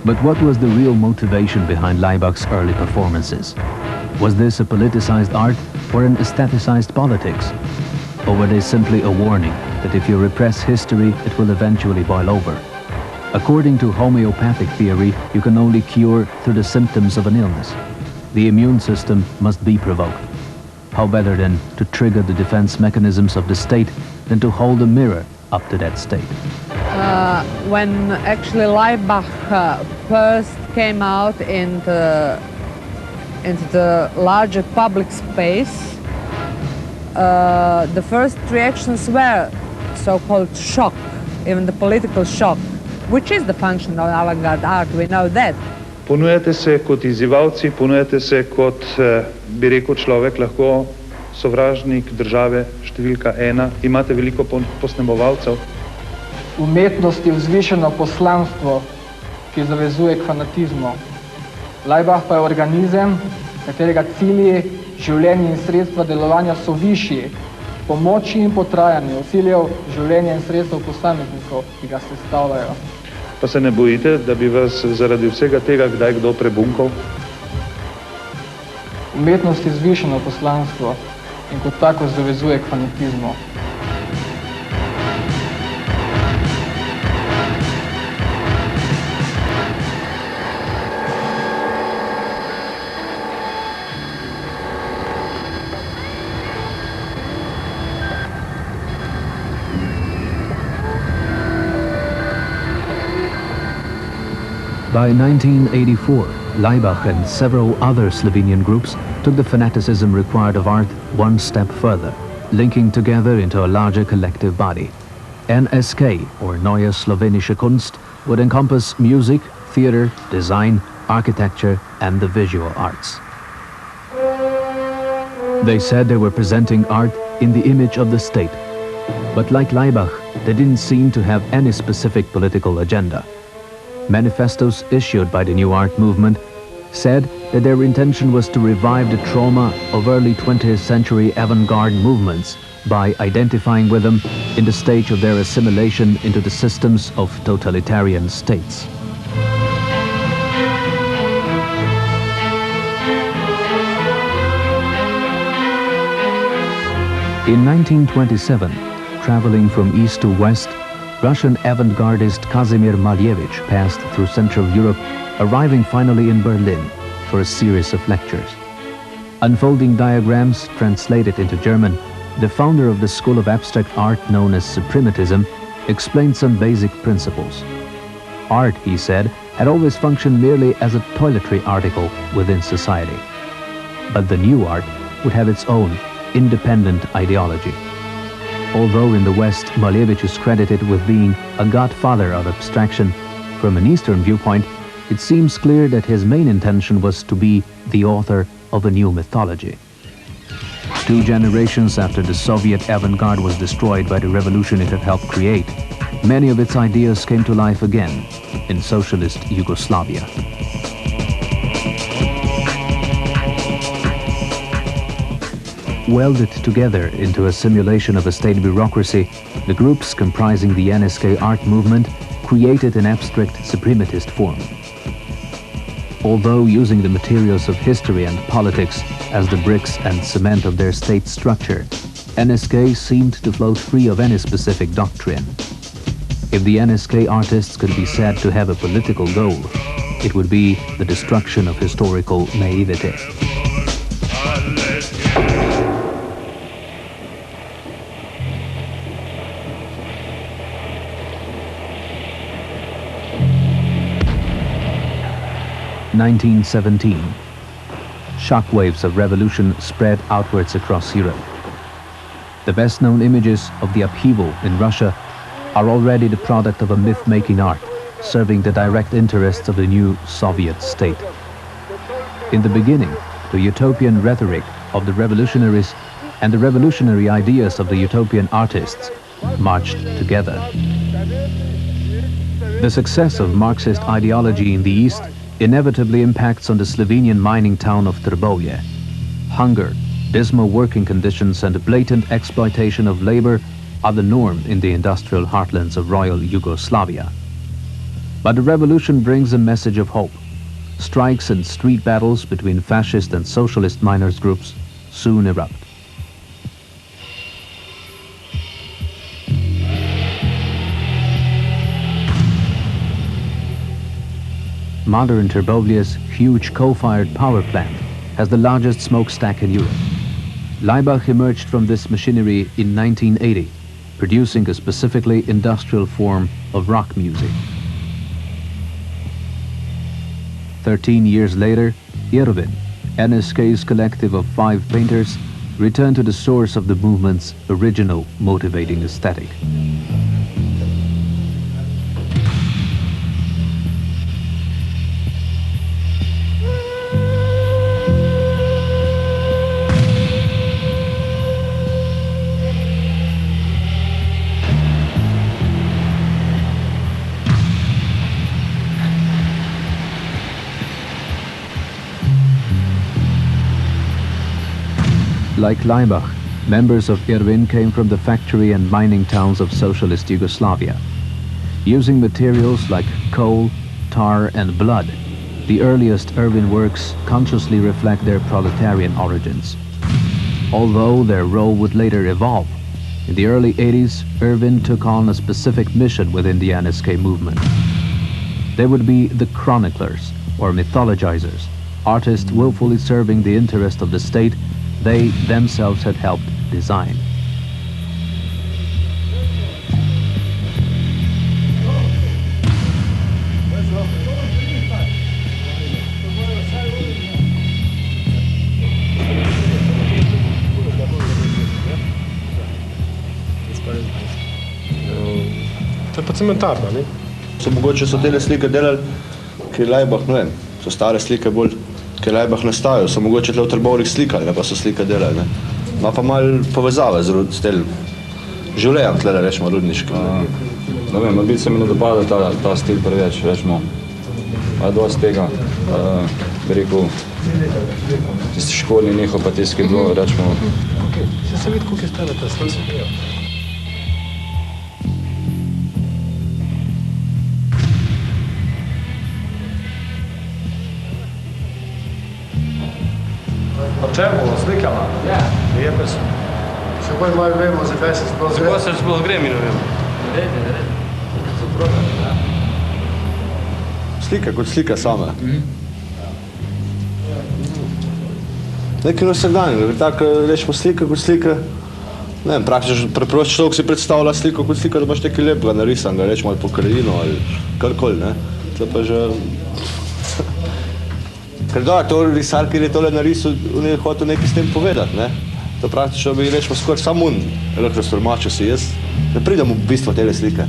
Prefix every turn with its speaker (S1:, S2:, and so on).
S1: But what was the real motivation behind Laibach's early performances? Was this a politicized art or an aestheticized politics? Or were they simply a warning that if you repress history, it will eventually boil over? According to homeopathic theory, you can only cure through the symptoms of an illness. The immune system must be provoked. How better then to trigger the defense mechanisms of the state than to hold a mirror up to that state?
S2: When actually Laibach first came out into the larger public space, the first reactions were so-called shock, even the political shock, which is the function of avant-garde art, we know that.
S3: Ponujate se kot izzivalci, ponujate se kot, bi rekel človek, lahko sovražnik države številka 1, imate veliko posnemovalcev.
S4: Umetnost je vzvišeno poslanstvo, ki zavezuje k fanatizmu. Laibach pa je organizem, katerega cilji, življenje in sredstva delovanja so višji, po moči in po trajanju ciljev življenja in sredstev posameznikov, ki ga sestavljajo.
S3: Pa se ne bojite, da bi vas zaradi vsega tega kdaj kdo prebunkal?
S4: Umetnost je vzvišeno poslanstvo in kot tako zavezuje k fanatizmu.
S1: By 1984, Laibach and several other Slovenian groups took the fanaticism required of art one step further, linking together into a larger collective body. NSK, or Neue Slowenische Kunst, would encompass music, theater, design, architecture, and the visual arts. They said they were presenting art in the image of the state. But like Laibach, they didn't seem to have any specific political agenda. Manifestos issued by the New Art movement said that their intention was to revive the trauma of early 20th century avant-garde movements by identifying with them in the stage of their assimilation into the systems of totalitarian states. In 1927, traveling from east to west, Russian avant-gardist Kazimir Malevich passed through Central Europe, arriving finally in Berlin for a series of lectures. Unfolding diagrams translated into German, the founder of the school of abstract art known as Suprematism explained some basic principles. Art, he said, had always functioned merely as a toiletry article within society. But the new art would have its own independent ideology. Although in the West, Malevich is credited with being a godfather of abstraction, from an Eastern viewpoint, it seems clear that his main intention was to be the author of a new mythology. 2 generations after the Soviet avant-garde was destroyed by the revolution it had helped create, many of its ideas came to life again in socialist Yugoslavia. Welded together into a simulation of a state bureaucracy, the groups comprising the NSK art movement created an abstract suprematist form. Although using the materials of history and politics as the bricks and cement of their state structure, NSK seemed to float free of any specific doctrine. If the NSK artists could be said to have a political goal, it would be the destruction of historical naivete. (1917). Shockwaves of revolution spread outwards across Europe. The best-known images of the upheaval in Russia are already the product of a myth-making art, serving the direct interests of the new Soviet state. In the beginning, the utopian rhetoric of the revolutionaries and the revolutionary ideas of the utopian artists marched together. The success of Marxist ideology in the East inevitably impacts on the Slovenian mining town of Trbovlje. Hunger, dismal working conditions and blatant exploitation of labor are the norm in the industrial heartlands of Royal Yugoslavia. But the revolution brings a message of hope. Strikes and street battles between fascist and socialist miners' groups soon erupt. Modern Trbovlje's huge coal-fired power plant has the largest smokestack in Europe. LAIBACH emerged from this machinery in 1980, producing a specifically industrial form of rock music. 13 years later, Irwin, NSK's collective of 5 painters, returned to the source of the movement's original motivating aesthetic. Like LAIBACH, members of Irwin came from the factory and mining towns of socialist Yugoslavia. Using materials like coal, tar and blood, the earliest Irwin works consciously reflect their proletarian origins. Although their role would later evolve, in the early 80s, Irwin took on a specific mission within the NSK movement. They would be the chroniclers, or mythologizers, artists willfully serving the interest of the state they themselves had helped design.
S5: To je pa cementarna, ne?
S6: Mogoče so tele slike delali, ki LAIBACH, ne vem, so stare slike bolj, ki LAIBACH nastajajo, so mogoče tle v Trbovljih slikali, ne pa so slike delali, ne. Ma pa malo povezave z tem življenjem tle, rečemo, rudniškim.
S7: Ne vem, biti se mi ne dopada ta stil preveč, rečemo. A dosti tega, bi rekel, tisti školni njihov pa tisti, ki je bilo, rečemo.
S5: Se vidi, koliko je stara ta slika.
S8: O čemu? O slikama? Ja. Lijepe su.
S5: Še bolj malo vemo, zakaj se sploh gre.
S8: Zakaj se sploh gre, mi ne vemo.
S6: Slike kot slike same. Nekaj vsakdanje, tako rečemo slike kot slike. Ne vem, praktično preprost človek si predstavlja sliko kot slika, da imaš nekaj lepega narisanega, rečemo ali po krajino ali karkoli, ne. Tle pa že... Ker da, to risar, ki je tole narisal, on je hotel nekaj s tem povedati, ne. To praktično bi rečemo skoraj samo on, elektrostormačil si jaz, ne pridem v bistvo tele slike.